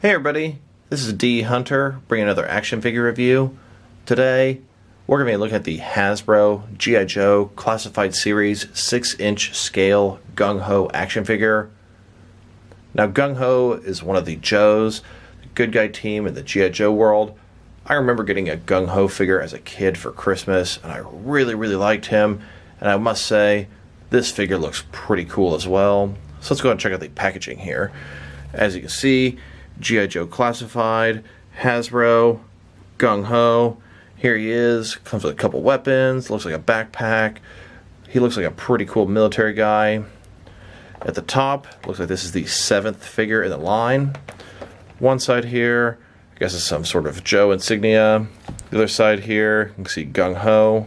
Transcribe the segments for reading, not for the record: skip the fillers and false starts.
Hey everybody, this is D Hunter bringing another action figure review. Today, we're going to be looking at the Hasbro G.I. Joe Classified Series 6-inch scale Gung Ho action figure. Now Gung Ho is one of the Joes, the good guy team in the G.I. Joe world. I remember getting a Gung Ho figure as a kid for Christmas, and I really liked him. And I must say, this figure looks pretty cool as well. So let's go ahead and check out the packaging here. As you can see, G.I. Joe Classified, Hasbro, Gung Ho. Here he is, comes with a couple weapons, looks like a backpack. He looks like a pretty cool military guy. At the top, looks like this is the 7th figure in the line. One side here, I guess it's some sort of Joe insignia. The other side here, you can see Gung Ho.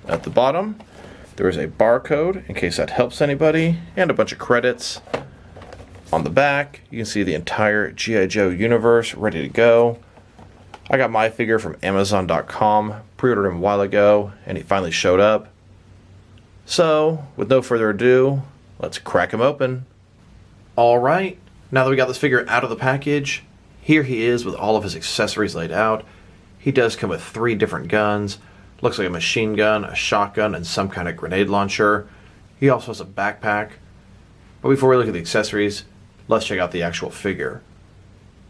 At the bottom, there is a barcode, in case that helps anybody, and a bunch of credits. On the back, you can see the entire G.I. Joe universe ready to go. I got my figure from Amazon.com, pre-ordered him a while ago, and he finally showed up. So, with no further ado, let's crack him open. Alright, now that we got this figure out of the package, here he is with all of his accessories laid out. He does come with 3 different guns. Looks like a machine gun, a shotgun, and some kind of grenade launcher. He also has a backpack. But before we look at the accessories, let's check out the actual figure.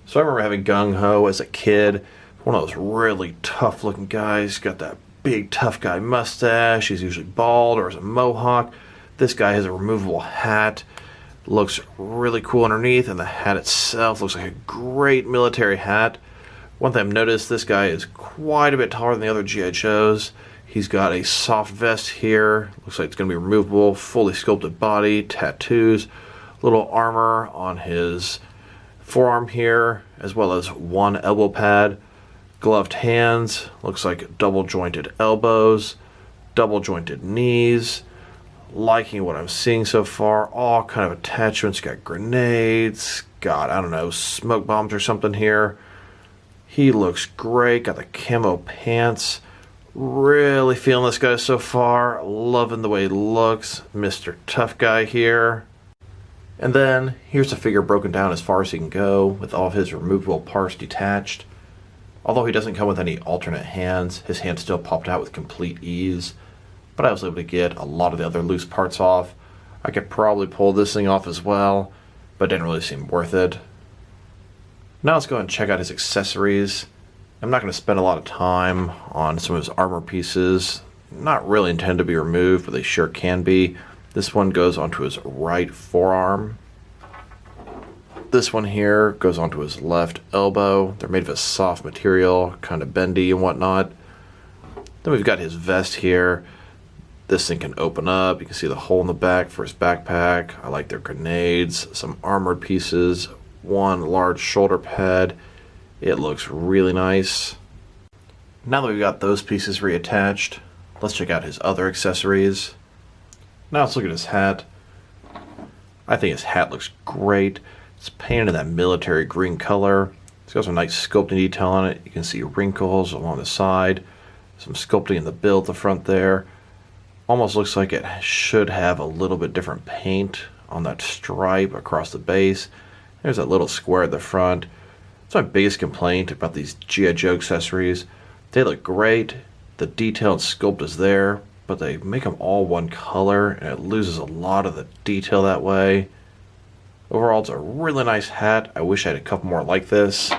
So I remember having Gung Ho as a kid, one of those really tough looking guys, got that big tough guy mustache, he's usually bald or has a mohawk. This guy has a removable hat, looks really cool underneath, and the hat itself looks like a great military hat. One thing I've noticed, this guy is quite a bit taller than the other G.I. Joes. He's got a soft vest here, looks like it's going to be removable, fully sculpted body, tattoos, little armor on his forearm here, as well as one elbow pad, gloved hands, looks like double jointed elbows, double jointed knees. Liking what I'm seeing so far, all kind of attachments, got grenades, got, I don't know, smoke bombs or something here. He looks great, got the camo pants. Really feeling this guy so far, loving the way he looks, Mr. Tough Guy here. And then, here's the figure broken down as far as he can go, with all of his removable parts detached. Although he doesn't come with any alternate hands, his hands still popped out with complete ease. But I was able to get a lot of the other loose parts off. I could probably pull this thing off as well, but it didn't really seem worth it. Now let's go ahead and check out his accessories. I'm not going to spend a lot of time on some of his armor pieces. Not really intended to be removed, but they sure can be. This one goes onto his right forearm. This one here goes onto his left elbow. They're made of a soft material, kind of bendy and whatnot. Then we've got his vest here. This thing can open up. You can see the hole in the back for his backpack. I like their grenades, some armored pieces, one large shoulder pad. It looks really nice. Now that we've got those pieces reattached, let's check out his other accessories. Now let's look at his hat. I think his hat looks great. It's painted in that military green color. It's got some nice sculpting detail on it. You can see wrinkles along the side. Some sculpting in the bill at the front there. Almost looks like it should have a little bit different paint on that stripe across the base. There's that little square at the front. That's my biggest complaint about these G.I. Joe accessories. They look great. The detail and sculpt is there, but they make them all one color, and it loses a lot of the detail that way. Overall, it's a really nice hat. I wish I had a couple more like this.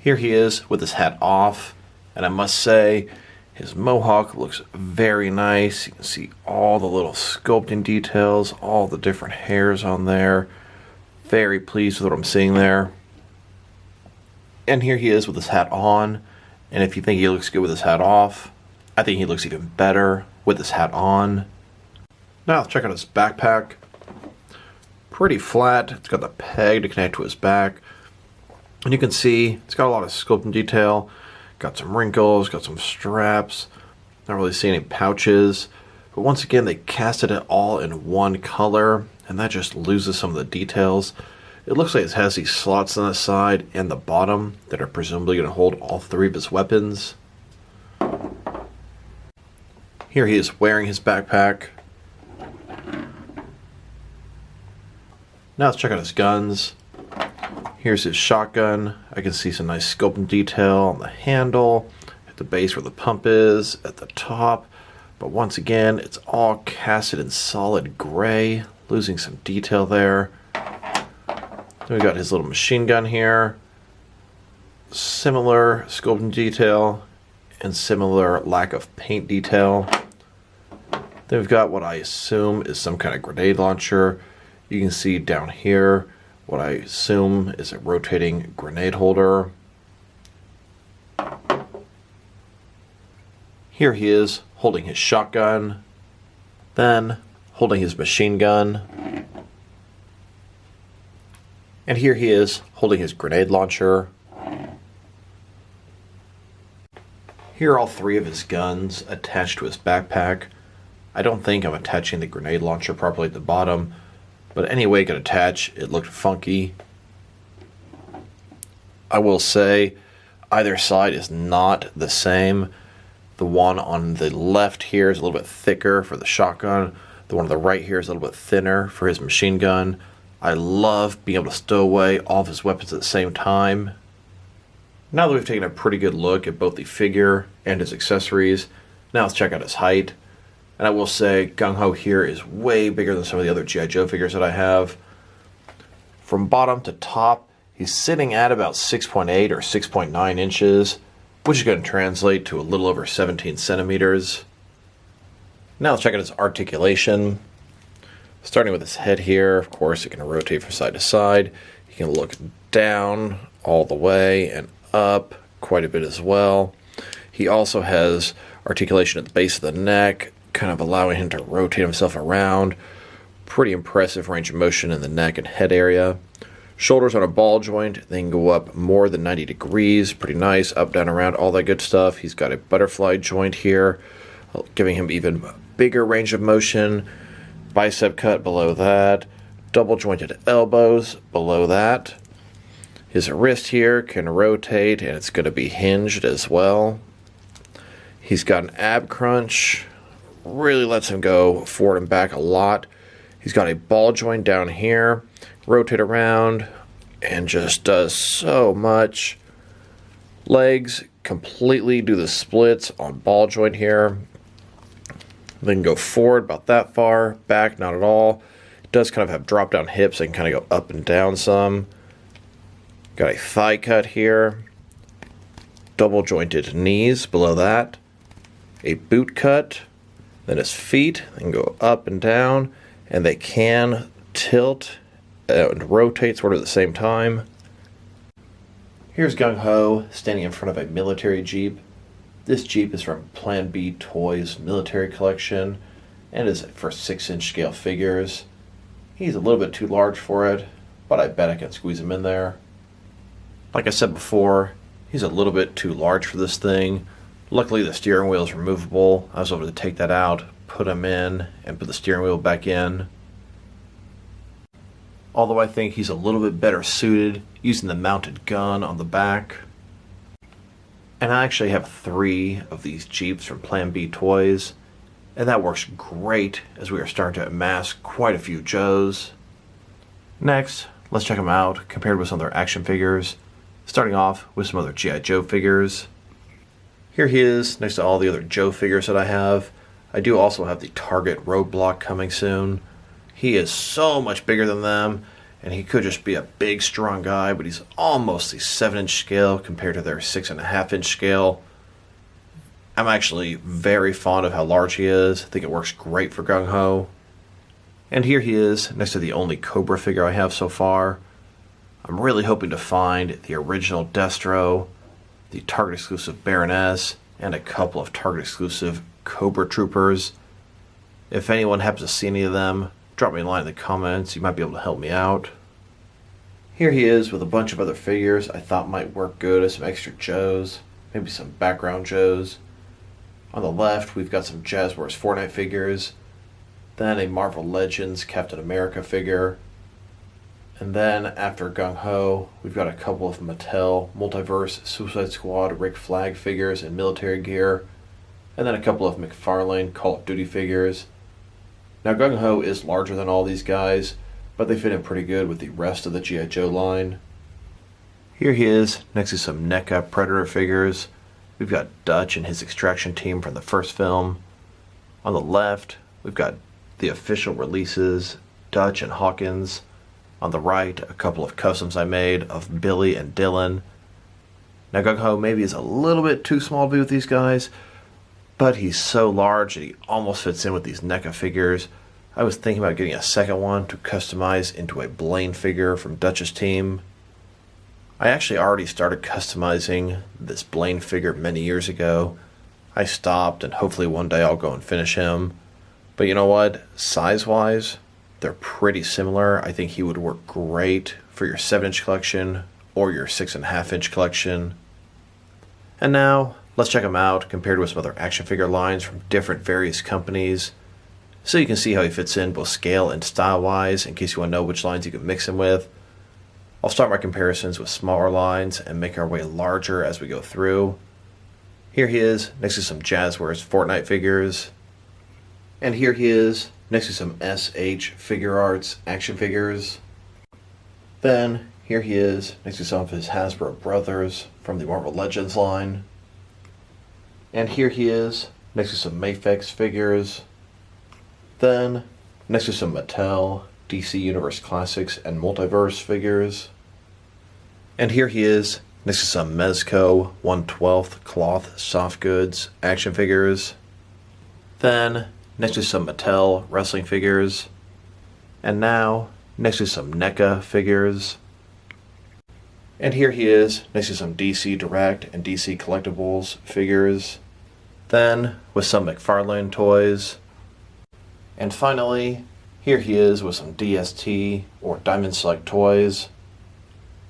Here he is with his hat off, and I must say, his mohawk looks very nice. You can see all the little sculpting details, all the different hairs on there. Very pleased with what I'm seeing there. And here he is with his hat on, and if you think he looks good with his hat off, I think he looks even better with his hat on. Now let's check out his backpack. Pretty flat. It's got the peg to connect to his back. And you can see it's got a lot of sculpting detail. Got some wrinkles, got some straps. Not really seeing any pouches. But once again, they casted it all in one color, and that just loses some of the details. It looks like it has these slots on the side and the bottom that are presumably going to hold all 3 of his weapons. Here he is wearing his backpack. Now let's check out his guns. Here's his shotgun. I can see some nice scope and detail on the handle, at the base where the pump is, at the top. But once again, it's all casted in solid gray, losing some detail there. Then we got his little machine gun here. Similar scope and detail and similar lack of paint detail. Then we've got what I assume is some kind of grenade launcher. You can see down here what I assume is a rotating grenade holder. Here he is holding his shotgun, then holding his machine gun, and here he is holding his grenade launcher. Here are all three of his guns attached to his backpack. I don't think I'm attaching the grenade launcher properly at the bottom, but any way it could attach, it looked funky. I will say either side is not the same. The one on the left here is a little bit thicker for the shotgun. The one on the right here is a little bit thinner for his machine gun. I love being able to stow away all of his weapons at the same time. Now that we've taken a pretty good look at both the figure and his accessories, now let's check out his height. And I will say Gung Ho here is way bigger than some of the other G.I. Joe figures that I have. From bottom to top, he's sitting at about 6.8 or 6.9 inches, which is going to translate to a little over 17 centimeters. Now let's check out his articulation. Starting with his head here, of course, it can rotate from side to side. You can look down all the way and up quite a bit as well. He also has articulation at the base of the neck, kind of allowing him to rotate himself around. Pretty impressive range of motion in the neck and head area. Shoulders on a ball joint, they can go up more than 90 degrees. Pretty nice, up, down, around, all that good stuff. He's got a butterfly joint here, giving him even bigger range of motion. Bicep cut below that. Double jointed elbows below that. His wrist here can rotate, and it's going to be hinged as well. He's got an ab crunch. Really lets him go forward and back a lot. He's got a ball joint down here. Rotate around and just does so much. Legs completely do the splits on ball joint here. They can go forward about that far, back not at all. It does kind of have drop down hips. They can kind of go up and down some. Got a thigh cut here. Double jointed knees below that. A boot cut. Then his feet can go up and down, and they can tilt and rotate sort of at the same time. Here's Gung Ho standing in front of a military Jeep. This Jeep is from Plan B Toys military collection and is for 6-inch scale figures. He's a little bit too large for it, but I bet I can squeeze him in there. Like I said before, he's a little bit too large for this thing. Luckily the steering wheel is removable. I was able to take that out, put him in, and put the steering wheel back in. Although I think he's a little bit better suited using the mounted gun on the back. And I actually have 3 of these Jeeps from Plan B Toys, and that works great as we are starting to amass quite a few Joes. Next, let's check them out compared with some other action figures, starting off with some other G.I. Joe figures. Here he is next to all the other Joe figures that I have. I do also have the Target Roadblock coming soon. He is so much bigger than them, and he could just be a big, strong guy, but he's almost the 7-inch scale compared to their 6.5-inch scale. I'm actually very fond of how large he is. I think it works great for Gung Ho. And here he is next to the only Cobra figure I have so far. I'm really hoping to find the original Destro, the Target exclusive Baroness, and a couple of Target exclusive Cobra Troopers. If anyone happens to see any of them, drop me a line in the comments. You might be able to help me out. Here he is with a bunch of other figures I thought might work good as some extra Joes, maybe some background Joes. On the left, we've got some Jazzwares Fortnite figures, then a Marvel Legends Captain America figure, and then after Gung Ho, we've got a couple of Mattel Multiverse Suicide Squad Rick Flag figures in military gear, and then a couple of McFarlane Call of Duty figures. Now Gung Ho is larger than all these guys, but they fit in pretty good with the rest of the G.I. Joe line. Here he is next to some NECA Predator figures. We've got Dutch and his extraction team from the first film. On the left, we've got the official releases, Dutch and Hawkins. On the right, a couple of customs I made of Billy and Dylan. Now Gung Ho maybe is a little bit too small to be with these guys, but he's so large that he almost fits in with these NECA figures. I was thinking about getting a second one to customize into a Blaine figure from Dutch's team. I actually already started customizing this Blaine figure many years ago. I stopped, and hopefully one day I'll go and finish him. But you know what? Size-wise, they're pretty similar. I think he would work great for your 7-inch collection or your 6.5-inch collection. And now, let's check him out compared with some other action figure lines from different various companies, so you can see how he fits in both scale and style-wise in case you want to know which lines you can mix him with. I'll start my comparisons with smaller lines and make our way larger as we go through. Here he is next to some Jazzwares Fortnite figures. And here he is next to some SH Figure Arts action figures. Then here he is next to some of his Hasbro brothers from the Marvel Legends line. And here he is next to some Mafex figures. Then next to some Mattel, DC Universe Classics, and Multiverse figures. And here he is next to some Mezco 1/12 cloth soft goods action figures. Then next to some Mattel wrestling figures. And now next to some NECA figures. And here he is next to some DC Direct and DC Collectibles figures. Then with some McFarlane toys. And finally, here he is with some DST or Diamond Select toys.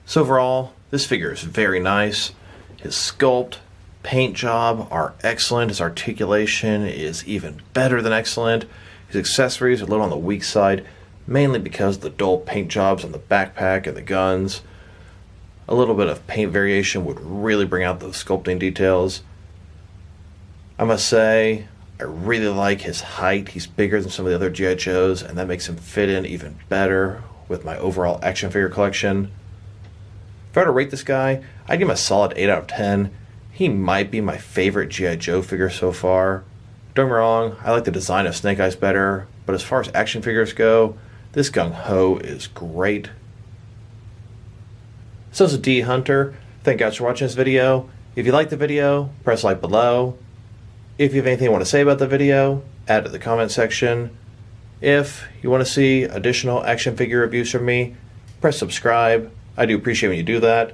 So overall, this figure is very nice. His sculpt, paint job are excellent. His articulation is even better than excellent. His accessories are a little on the weak side, mainly because of the dull paint jobs on the backpack and the guns. A little bit of paint variation would really bring out those sculpting details. I must say, I really like his height. He's bigger than some of the other G.I. Joes, and that makes him fit in even better with my overall action figure collection. If I were to rate this guy, I'd give him a solid 8 out of 10. He might be my favorite G.I. Joe figure so far. Don't get me wrong, I like the design of Snake Eyes better, but as far as action figures go, this Gung Ho is great. So this is D Hunter. Thank you guys for watching this video. If you liked the video, press like below. If you have anything you want to say about the video, add it to the comment section. If you want to see additional action figure reviews from me, press subscribe. I do appreciate when you do that.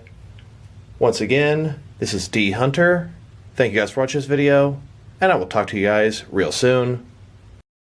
Once again, this is D Hunter. Thank you guys for watching this video, and I will talk to you guys real soon.